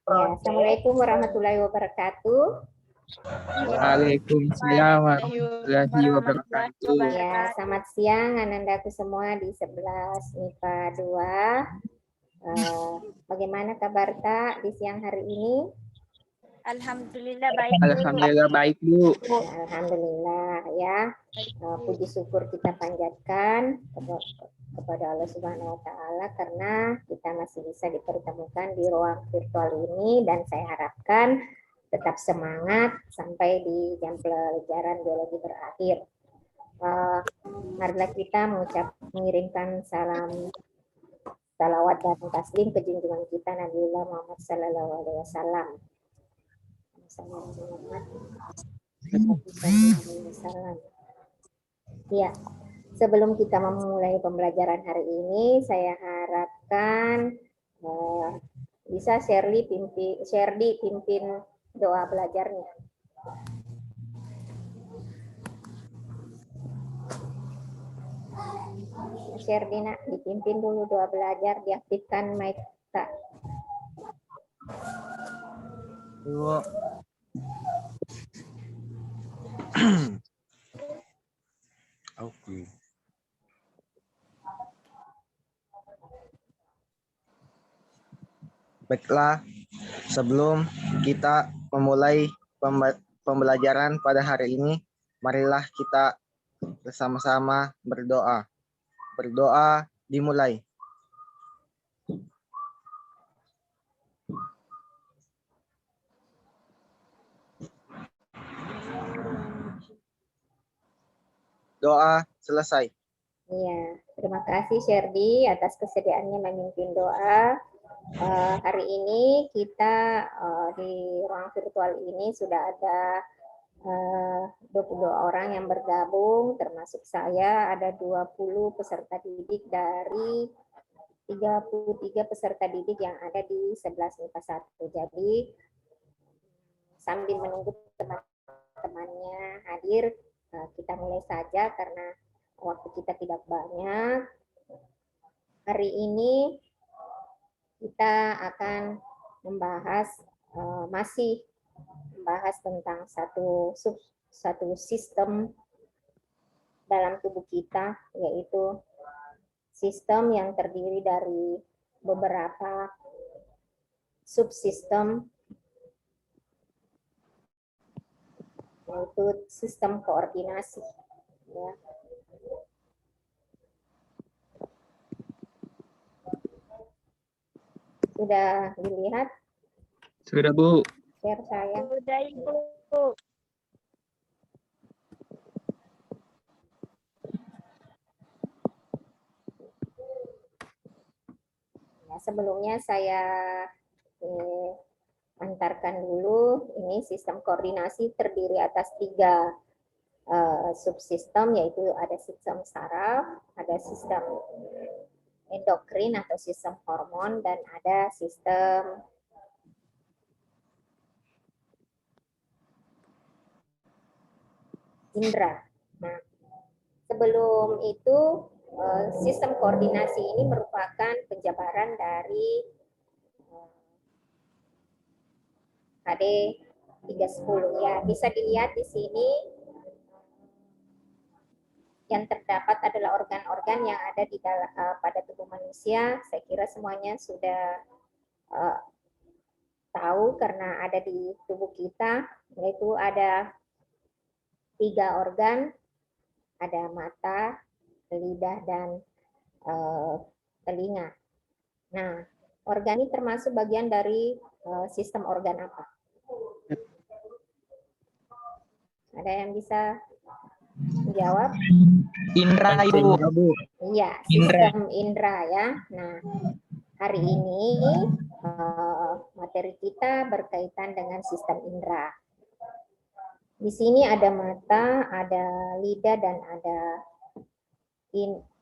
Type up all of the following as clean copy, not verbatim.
Ya, Assalamualaikum warahmatullahi wabarakatuh. Waalaikumsalam warahmatullahi wabarakatuh. Ya, selamat siang Anandaku semua di 11 MIPA 2. Bagaimana kabar Tak di siang hari ini? Alhamdulillah baik. Alhamdulillah baik, Bu. Ya, Alhamdulillah ya. Puji syukur kita panjatkan kepada Allah Subhanahu wa taala karena kita masih bisa dipertemukan di ruang virtual ini, dan saya harapkan tetap semangat sampai di jam pelajaran biologi berakhir. Marilah kita mengirimkan salam salawat dan taslim ke junjungan kita Nabiullah Muhammad sallallahu alaihi wasallam. Ya, sebelum kita memulai pembelajaran hari ini, saya harapkan bisa Sherdy pimpin doa belajarnya. Sherdy nak, dipimpin dulu doa belajar, diaktifkan mic Tak. Oke. Baiklah, sebelum kita memulai pembelajaran pada hari ini, marilah kita bersama-sama berdoa. Berdoa dimulai. Doa selesai. Iya, terima kasih Sherdy atas kesediaannya memimpin doa. Hari ini kita di ruang virtual ini sudah ada 22 orang yang bergabung, termasuk saya. Ada 20 peserta didik dari 33 peserta didik yang ada di 11 MIPA 1. Jadi sambil menunggu teman-temannya hadir, kita mulai saja karena waktu kita tidak banyak. Hari ini kita akan masih membahas tentang satu sistem dalam tubuh kita, yaitu sistem yang terdiri dari beberapa subsistem, yaitu sistem koordinasi. Ya. Sudah dilihat? Sudah, Bu. Share saya. Sudah Ibu. Ya, sebelumnya saya antarkan dulu, ini sistem koordinasi terdiri atas 3 subsistem, yaitu ada sistem saraf, ada sistem endokrin atau sistem hormon, dan ada sistem indera. Nah, sebelum itu sistem koordinasi ini merupakan penjabaran dari HD 310 ya. Bisa dilihat di sini yang terdapat adalah organ-organ yang ada di dalam pada tubuh manusia. Saya kira semuanya sudah tahu karena ada di tubuh kita, yaitu ada 3 organ, ada mata, lidah, dan telinga. Nah, organ ini termasuk bagian dari sistem organ apa? Ada yang bisa menjawab? Indra, Ibu. Iya, sistem indera ya. Nah, hari ini materi kita berkaitan dengan sistem indera. Di sini ada mata, ada lidah, dan ada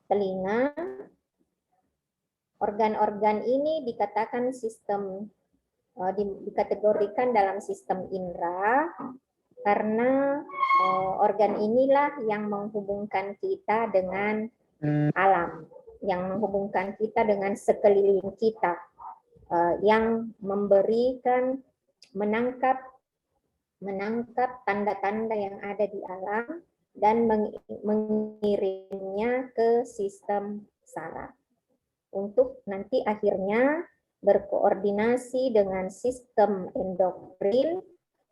telinga. Organ-organ ini dikatakan dikategorikan dalam sistem indera karena organ inilah yang menghubungkan kita dengan alam, yang menghubungkan kita dengan sekeliling kita. yang memberikan menangkap tanda-tanda yang ada di alam dan mengirimnya ke sistem saraf untuk nanti akhirnya berkoordinasi dengan sistem endokrin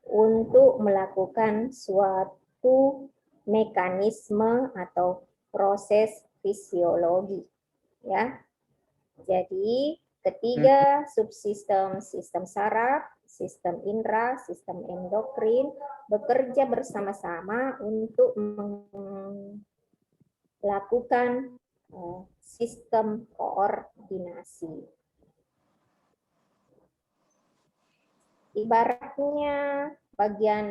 untuk melakukan suatu mekanisme atau proses fisiologi, ya. Jadi ketiga subsistem, sistem saraf, sistem indera, sistem endokrin bekerja bersama-sama untuk melakukan sistem koordinasi. Ibaratnya bagian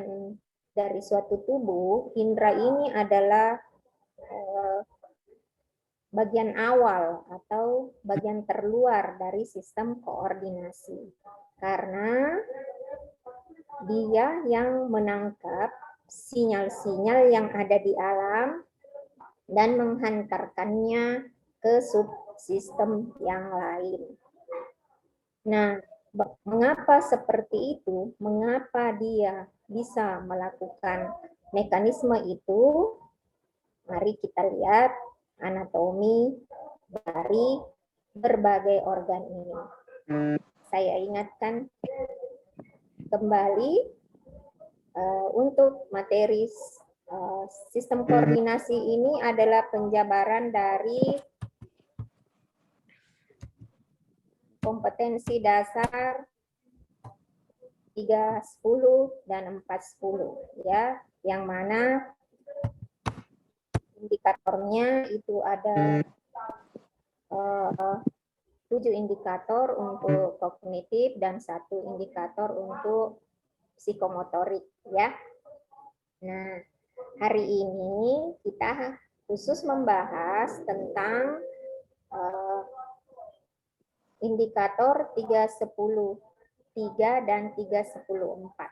dari suatu tubuh, indera ini adalah bagian awal atau bagian terluar dari sistem koordinasi. Karena dia yang menangkap sinyal-sinyal yang ada di alam dan menghantarkannya ke subsistem yang lain. Nah, mengapa seperti itu? Mengapa dia bisa melakukan mekanisme itu? Mari kita lihat anatomi dari berbagai organ ini. Saya ingatkan kembali untuk materi sistem koordinasi ini adalah penjabaran dari kompetensi dasar 310 dan 410, ya, yang mana indikatornya itu ada 7 indikator untuk kognitif dan 1 indikator untuk psikomotorik, ya. Nah, hari ini kita khusus membahas tentang indikator 310-3 dan 310-4.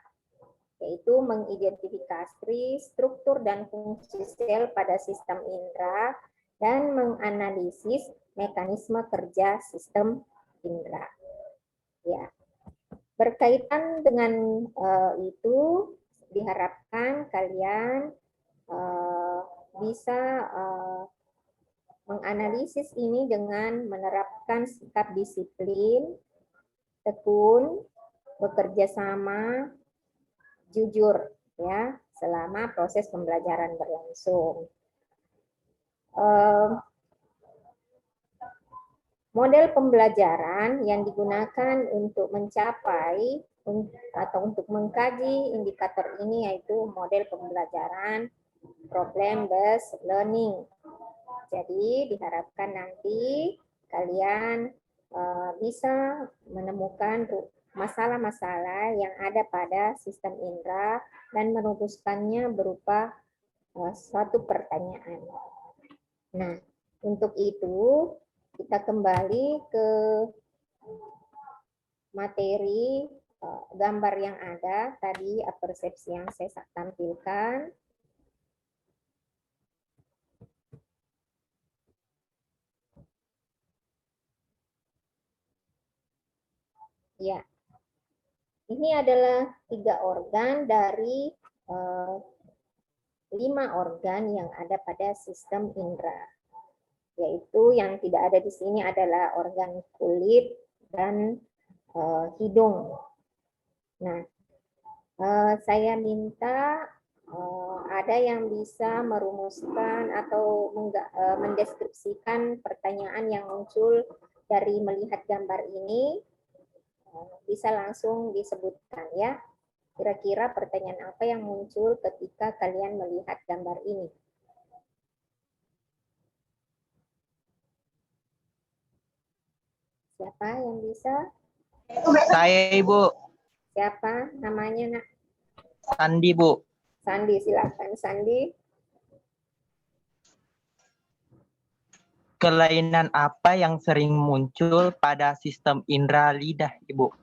Yaitu mengidentifikasi struktur dan fungsi sel pada sistem indera dan menganalisis mekanisme kerja sistem indera. Ya. Berkaitan dengan itu, diharapkan kalian bisa menganalisis ini dengan menerapkan sikap disiplin, tekun, bekerja sama, jujur, ya, selama proses pembelajaran berlangsung. Model pembelajaran yang digunakan untuk mencapai atau untuk mengkaji indikator ini yaitu model pembelajaran problem based learning. Jadi diharapkan nanti kalian bisa menemukan masalah-masalah yang ada pada sistem indera dan merumuskannya berupa suatu pertanyaan. Nah, untuk itu kita kembali ke materi gambar yang ada tadi, persepsi yang saya tampilkan. Ya, ini adalah 3 organ dari 5 organ yang ada pada sistem indera. Yaitu yang tidak ada di sini adalah organ kulit dan hidung. Nah, saya minta ada yang bisa merumuskan atau mendeskripsikan pertanyaan yang muncul dari melihat gambar ini. Bisa langsung disebutkan, ya. Kira-kira pertanyaan apa yang muncul ketika kalian melihat gambar ini? Siapa yang bisa? Saya, Ibu. Siapa namanya, Nak? Sandi, Bu. Sandi, silakan Sandi. Kelainan apa yang sering muncul pada sistem indera lidah, Ibu?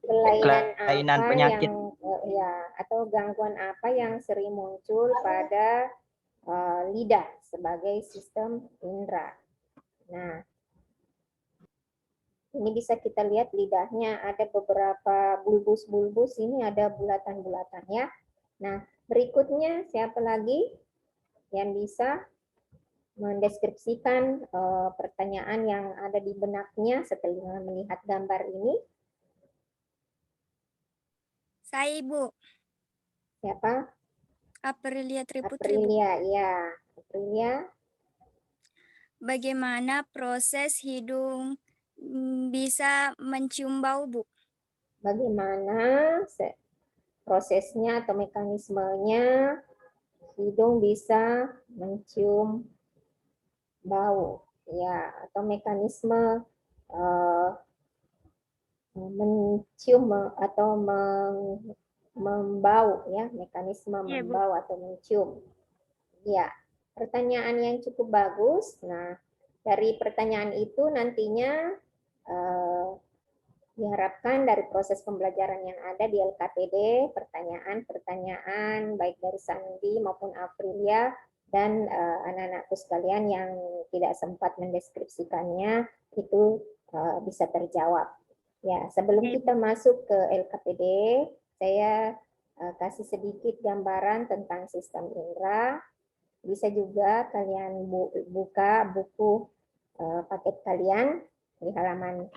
Kelainan Apa penyakit. yang atau gangguan apa yang sering muncul pada lidah sebagai sistem indera. Nah, Ini bisa kita lihat lidahnya ada beberapa bulbus-bulbus, ini ada bulatan-bulatan ya. Nah, berikutnya siapa lagi yang bisa mendeskripsikan pertanyaan yang ada di benaknya setelah melihat gambar ini? Saya Ibu, Siapa? Aprilia Triputri Bu. Aprilia, ya. Aprilia, Bagaimana proses hidung bisa mencium bau Bu? bagaimana prosesnya atau mekanismenya hidung bisa mencium bau, ya, atau mekanisme mencium atau membau, ya, mekanisme Iya, Bu. membau atau mencium. Ya, pertanyaan yang cukup bagus. Nah, dari pertanyaan itu nantinya diharapkan dari proses pembelajaran yang ada di LKPD, pertanyaan-pertanyaan baik dari Sandi maupun Aprilia dan anak-anakku sekalian yang tidak sempat mendeskripsikannya itu bisa terjawab. Ya, sebelum kita masuk ke LKPD, saya kasih sedikit gambaran tentang sistem indera. Bisa juga kalian buka buku paket kalian di halaman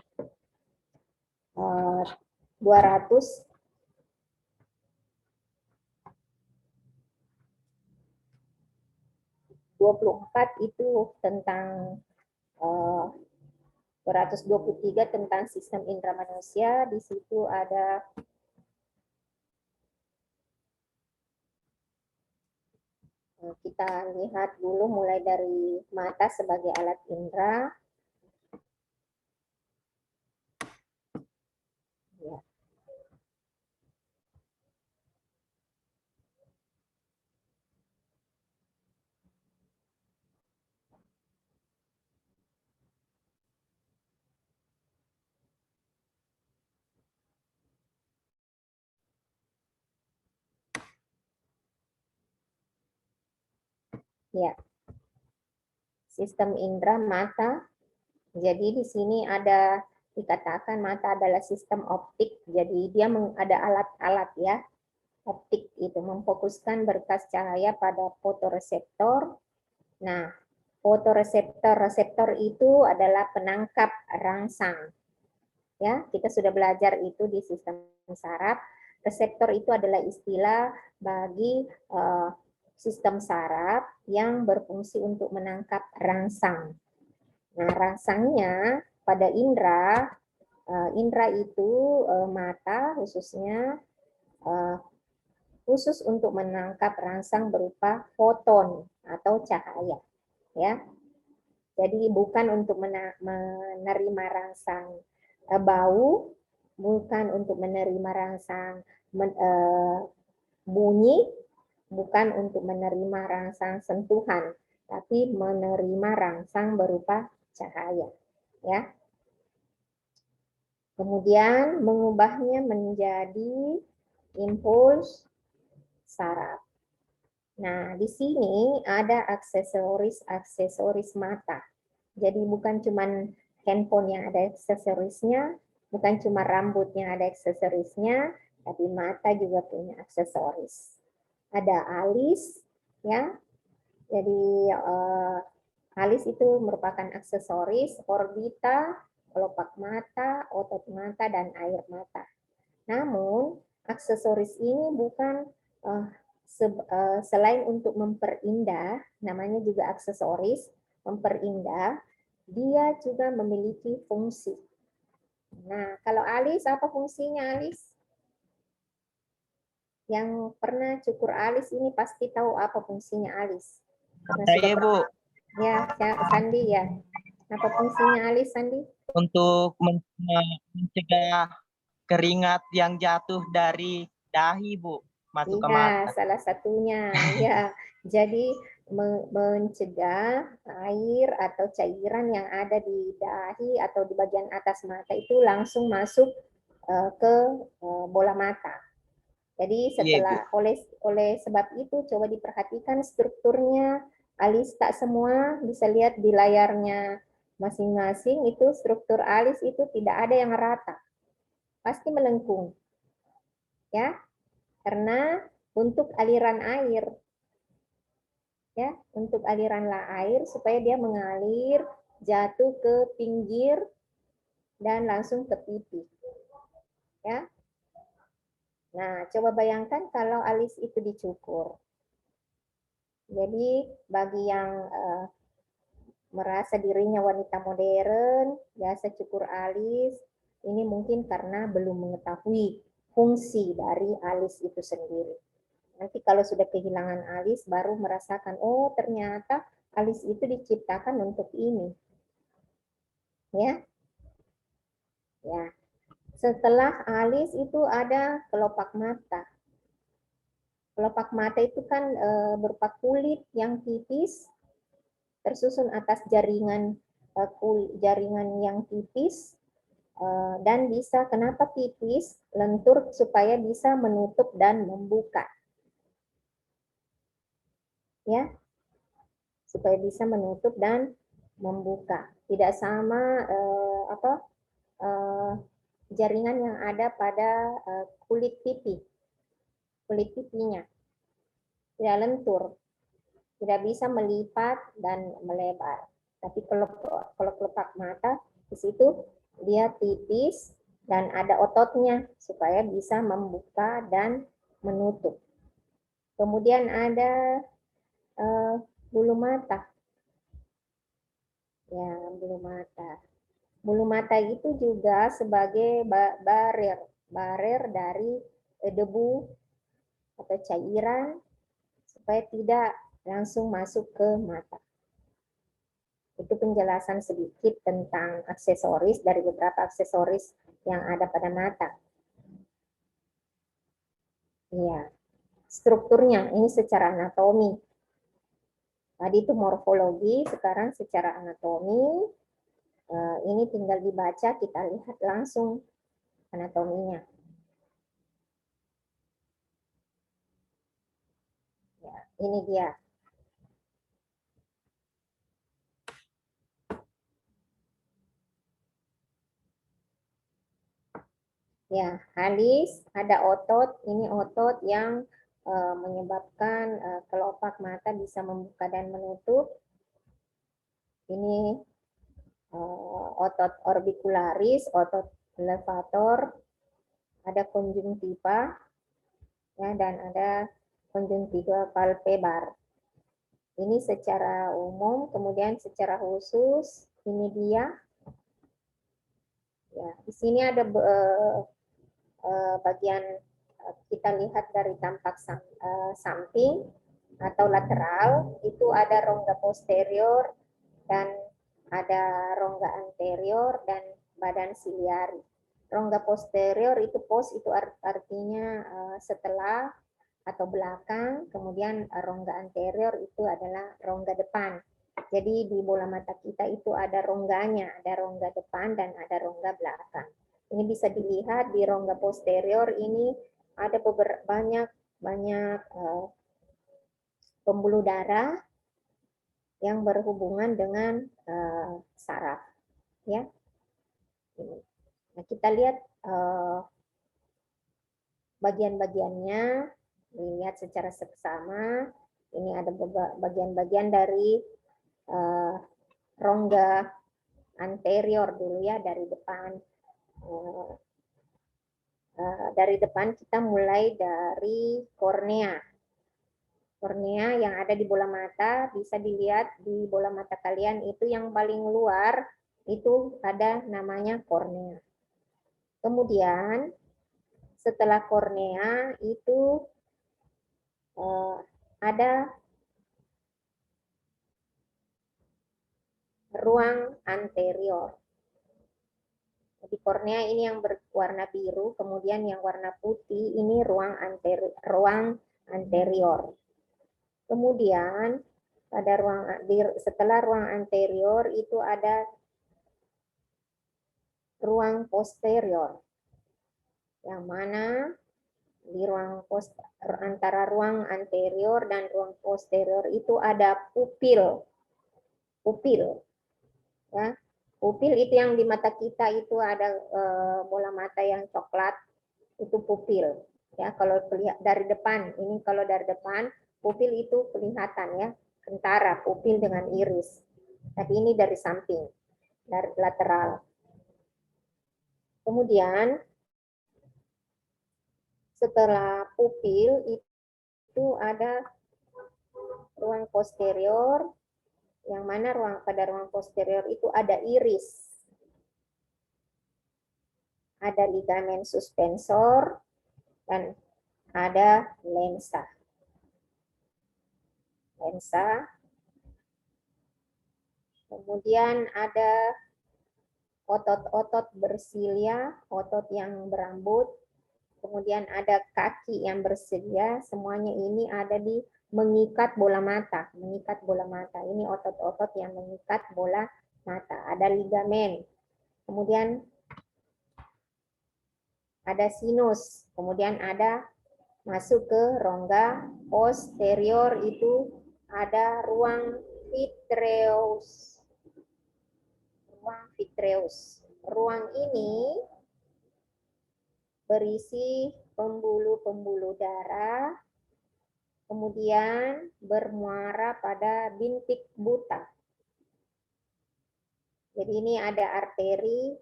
200. Itu tentang 223 tentang sistem indera manusia. Di situ ada kita lihat dulu mulai dari mata sebagai alat indera. Ya. Ya. Sistem indera mata. Jadi di sini ada dikatakan mata adalah sistem optik. Jadi dia ada alat-alat ya. Optik itu memfokuskan berkas cahaya pada fotoreseptor. Nah, reseptor itu adalah penangkap rangsang. Ya, kita sudah belajar itu di sistem saraf. Reseptor itu adalah istilah bagi sistem saraf yang berfungsi untuk menangkap rangsang. Nah, rangsangnya pada indera itu mata khususnya khusus untuk menangkap rangsang berupa foton atau cahaya, ya. Jadi bukan untuk menerima rangsang bau, bukan untuk menerima rangsang bunyi, bukan untuk menerima rangsang sentuhan, tapi menerima rangsang berupa cahaya, ya. Kemudian mengubahnya menjadi impuls saraf. Nah, di sini ada aksesoris mata. Jadi bukan cuma handphone yang ada aksesorisnya, bukan cuma rambut yang ada aksesorisnya, tapi mata juga punya aksesoris. Ada alis, ya. Jadi alis itu merupakan aksesoris, orbita, kelopak mata, otot mata, dan air mata. Namun, aksesoris ini bukan selain untuk memperindah, namanya juga aksesoris, memperindah, dia juga memiliki fungsi. Nah, kalau alis, apa fungsinya alis? Yang pernah cukur alis ini pasti tahu apa fungsinya alis. Saya Bu, Ya, Sandi ya. Apa fungsinya alis, Sandi? untuk mencegah keringat yang jatuh dari dahi Bu, masuk ke mata. Salah satunya. Ya, jadi mencegah air atau cairan yang ada di dahi atau di bagian atas mata itu langsung masuk ke bola mata. Jadi setelah oleh sebab itu coba diperhatikan strukturnya alis, tak semua bisa lihat di layarnya masing-masing itu struktur alis itu tidak ada yang rata, pasti melengkung, ya, karena untuk aliran air, ya, untuk aliran air supaya dia mengalir, jatuh ke pinggir dan langsung ke pipi, ya. Nah, coba bayangkan kalau alis itu dicukur. Jadi bagi yang merasa dirinya wanita modern, biasa cukur alis, ini mungkin karena belum mengetahui fungsi dari alis itu sendiri. Nanti kalau sudah kehilangan alis, baru merasakan, oh ternyata alis itu diciptakan untuk ini. Ya, ya. Setelah alis itu ada kelopak mata. Kelopak mata itu kan berupa kulit yang tipis, tersusun atas jaringan yang tipis, dan bisa, kenapa tipis, lentur supaya bisa menutup dan membuka, ya, supaya bisa menutup dan membuka. Tidak sama jaringan yang ada pada kulit pipinya, tidak lentur, tidak bisa melipat dan melebar. Tapi kalau kelopak mata di situ dia tipis dan ada ototnya supaya bisa membuka dan menutup. Kemudian ada bulu mata. Ya, bulu mata. Bulu mata itu juga sebagai barer dari debu atau cairan supaya tidak langsung masuk ke mata. Itu penjelasan sedikit tentang aksesoris dari beberapa aksesoris yang ada pada mata. Iya, strukturnya ini secara anatomi. Tadi itu morfologi, sekarang secara anatomi. Ini tinggal dibaca, kita lihat langsung anatominya. Ya, ini dia. Ya, alis, ada otot, ini otot yang menyebabkan kelopak mata bisa membuka dan menutup. Ini otot orbicularis, otot levator, ada konjungtiva, ya, dan ada konjungtiva palpebral. Ini secara umum, kemudian secara khusus ini dia. Ya, di sini ada bagian kita lihat dari tampak samping atau lateral, itu ada rongga posterior dan ada rongga anterior dan badan siliari. Rongga posterior itu itu artinya setelah atau belakang, kemudian rongga anterior itu adalah rongga depan. Jadi di bola mata kita itu ada rongganya, ada rongga depan dan ada rongga belakang. Ini bisa dilihat di rongga posterior ini ada banyak pembuluh darah yang berhubungan dengan saraf, ya. Nah, kita lihat bagian-bagiannya, dilihat secara seksama. Ini ada bagian-bagian dari rongga anterior dulu, ya, dari depan. Dari depan kita mulai dari kornea. Kornea yang ada di bola mata, bisa dilihat di bola mata kalian itu yang paling luar itu ada namanya kornea. Kemudian setelah kornea itu ada ruang anterior. Di kornea ini yang berwarna biru, kemudian yang warna putih ini ruang anterior. Kemudian pada setelah ruang anterior itu ada ruang posterior, yang mana di antara ruang anterior dan ruang posterior itu ada pupil, ya. Pupil itu yang di mata kita itu ada bola mata yang coklat, itu pupil. Ya, kalau dari depan, ini kalau dari depan, pupil itu kelihatan ya, kentara pupil dengan iris. Tapi ini dari samping, dari lateral. Kemudian setelah pupil itu ada ruang posterior, yang mana pada ruang posterior itu ada iris, ada ligamen suspensor, dan ada lensa. Kemudian ada otot-otot bersilia, otot yang berambut, kemudian ada kaki yang bersedia, semuanya ini ada di mengikat bola mata. Ini otot-otot yang mengikat bola mata. Ada ligamen, kemudian ada sinus, kemudian ada masuk ke rongga posterior, itu ada ruang vitreous. Ruang ini berisi pembuluh-pembuluh darah, kemudian bermuara pada bintik buta. Jadi ini ada arteri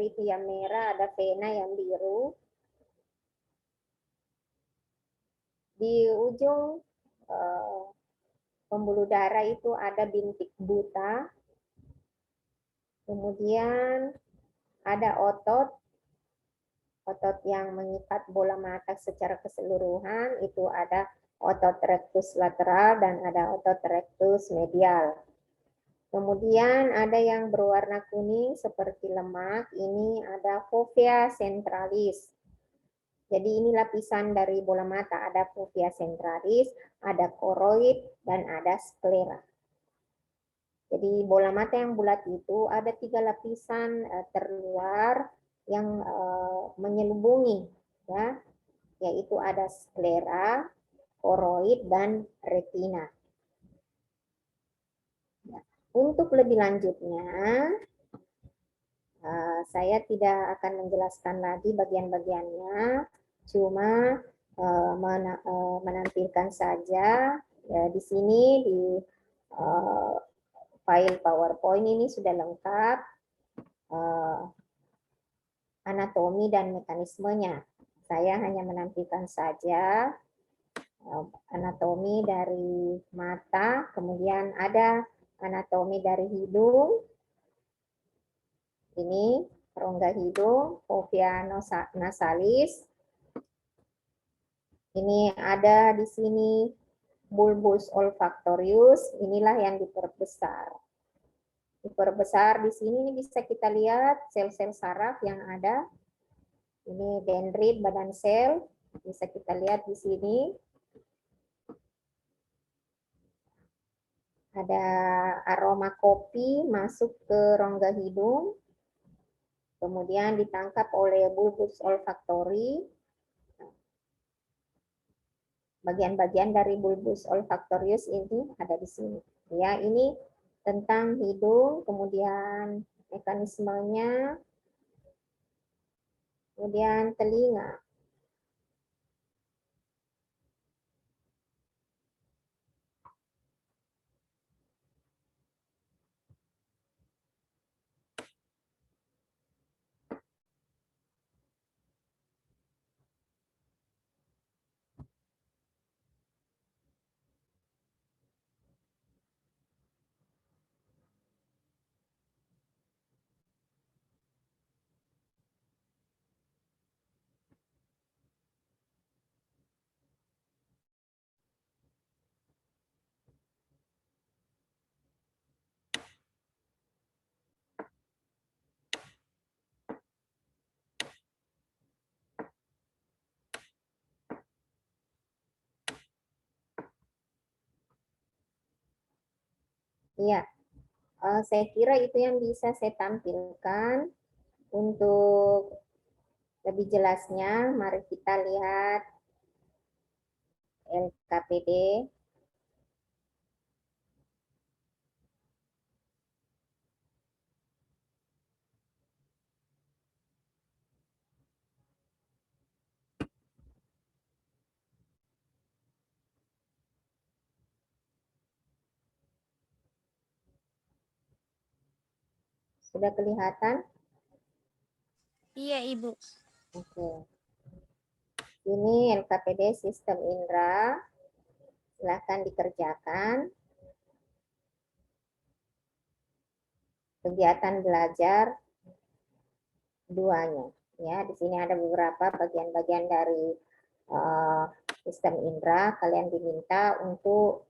itu yang merah, ada vena yang biru. Di ujung pembuluh darah itu ada bintik buta. Kemudian ada otot yang mengikat bola mata secara keseluruhan, itu ada otot rectus lateral dan ada otot rectus medial. Kemudian ada yang berwarna kuning seperti lemak, ini ada fovea centralis. Jadi ini lapisan dari bola mata, ada fovea centralis, ada koroid, dan ada sklera. Jadi bola mata yang bulat itu ada 3 lapisan terluar yang menyelubungi, ya, yaitu ada sklera, koroid, dan retina. Ya. Untuk lebih lanjutnya, saya tidak akan menjelaskan lagi bagian-bagiannya, cuma menampilkan saja ya, di sini di file PowerPoint ini sudah lengkap anatomi dan mekanismenya. Saya hanya menampilkan saja anatomi dari mata, kemudian ada anatomi dari hidung. Ini rongga hidung, fovea nasalis. Ini ada di sini bulbus olfactorius, inilah yang diperbesar. Diperbesar di sini bisa kita lihat sel-sel saraf yang ada. Ini dendrit badan sel, bisa kita lihat di sini. Ada aroma kopi masuk ke rongga hidung, kemudian ditangkap oleh bulbus olfactori. Bagian-bagian dari bulbus olfactorius ini ada di sini. Ya, ini tentang hidung, kemudian mekanismenya, kemudian telinga. Iya, saya kira itu yang bisa saya tampilkan. Untuk lebih jelasnya, mari kita lihat LKPD. Sudah kelihatan? Iya, Ibu. Oke. Ini LKPD Sistem Indra. Silakan dikerjakan. Kegiatan belajar duanya. Ya, di sini ada beberapa bagian-bagian dari sistem indra. Kalian diminta untuk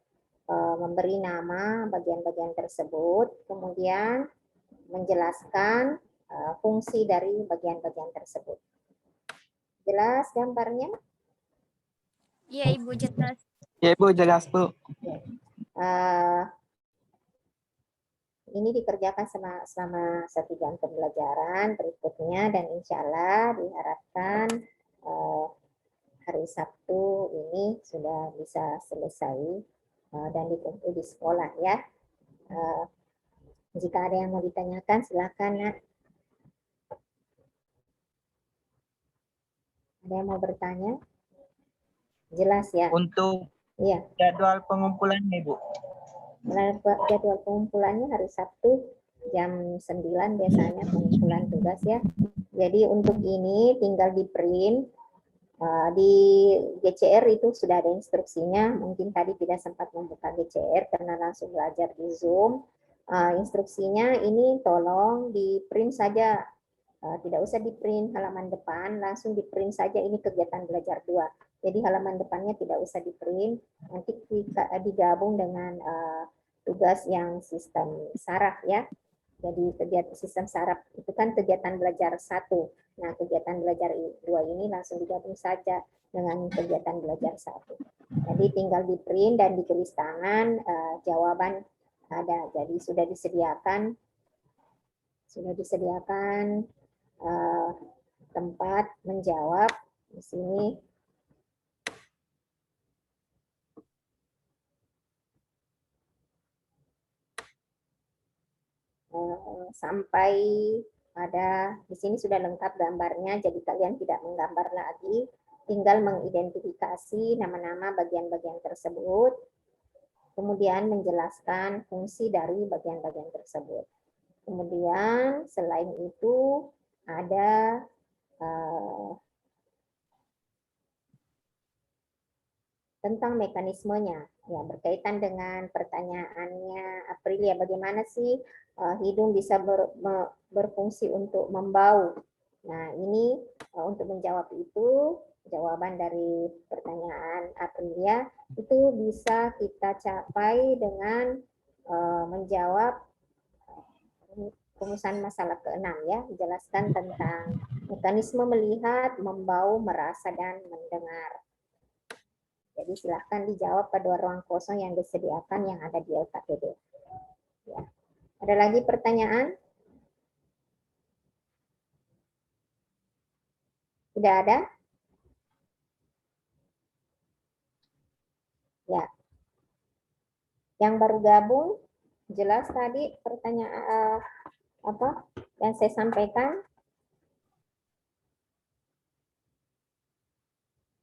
memberi nama bagian-bagian tersebut, kemudian menjelaskan fungsi dari bagian-bagian tersebut. Jelas gambarnya? Iya, Ibu, jelas. Ya, Bu, jelas, Bu. Ini dikerjakan selama 1 jam pembelajaran berikutnya, dan insya Allah diharapkan hari Sabtu ini sudah bisa selesai dan ditempuh di sekolah ya. Jika ada yang mau ditanyakan silakan, Nak. Ada yang mau bertanya? Jelas ya? Untuk Iya. jadwal pengumpulannya, Bu. Jadwal pengumpulannya hari Sabtu jam 9 biasanya pengumpulan tugas ya. Jadi untuk ini tinggal di print. Di GCR itu sudah ada instruksinya. Mungkin tadi tidak sempat membuka GCR karena langsung belajar di Zoom. Instruksinya ini tolong di print saja. Tidak usah di print halaman depan, langsung di print saja ini kegiatan belajar 2. Jadi halaman depannya tidak usah di print, nanti digabung dengan tugas yang sistem saraf ya. Jadi kegiatan sistem saraf itu kan kegiatan belajar 1. Nah, kegiatan belajar 2 ini langsung digabung saja dengan kegiatan belajar 1. Jadi tinggal di print dan ditulis tangan, jawaban ada. Jadi sudah disediakan tempat menjawab di sini. Sampai ada di sini sudah lengkap gambarnya, jadi kalian tidak menggambar lagi, tinggal mengidentifikasi nama-nama bagian-bagian tersebut, kemudian menjelaskan fungsi dari bagian-bagian tersebut. Kemudian selain itu ada tentang mekanismenya, ya berkaitan dengan pertanyaannya Aprilia, bagaimana sih hidung bisa berfungsi untuk membau. Nah ini untuk menjawab itu, jawaban dari pertanyaan Aprilia itu bisa kita capai dengan menjawab rumusan masalah ke-6 ya, menjelaskan tentang mekanisme melihat, membau, merasa, dan mendengar. Jadi silahkan dijawab pada ruang kosong yang disediakan yang ada di LKPD. Ya. Ada lagi pertanyaan? Tidak ada? Ya. Yang baru gabung, jelas tadi pertanyaan apa yang saya sampaikan?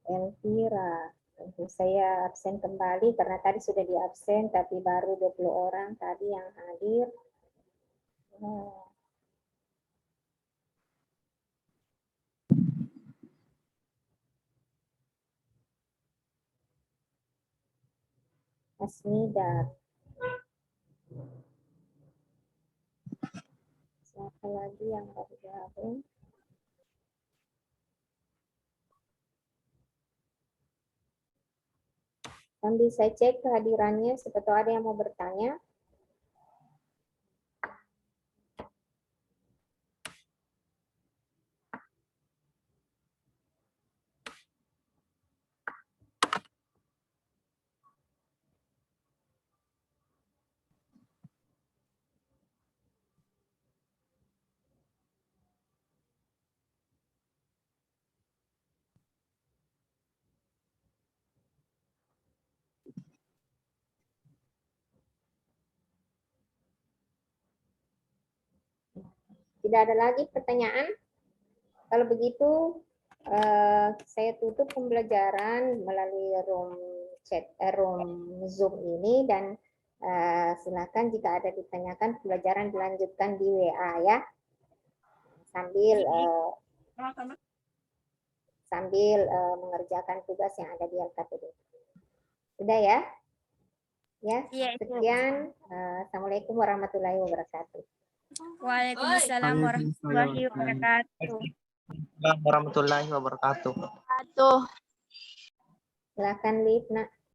Elvira. Tentu saya absen kembali karena tadi sudah di absen, tapi baru 20 orang tadi yang hadir. Asmida. Siapa lagi yang baru gabung? Sambil saya cek kehadirannya, siapa tahu ada yang mau bertanya. Tidak ada lagi pertanyaan? Kalau begitu, saya tutup pembelajaran melalui room Zoom ini, dan Silakan jika ada ditanyakan, pembelajaran dilanjutkan di WA ya, sambil mengerjakan tugas yang ada di LKPD. Sudah ya? Ya, Iya, Ibu. sekian. Assalamualaikum warahmatullahi wabarakatuh. Waalaikumsalam warahmatullahi wabarakatuh. Warahmatullahi wabarakatuh. Silakan, Lip, nak.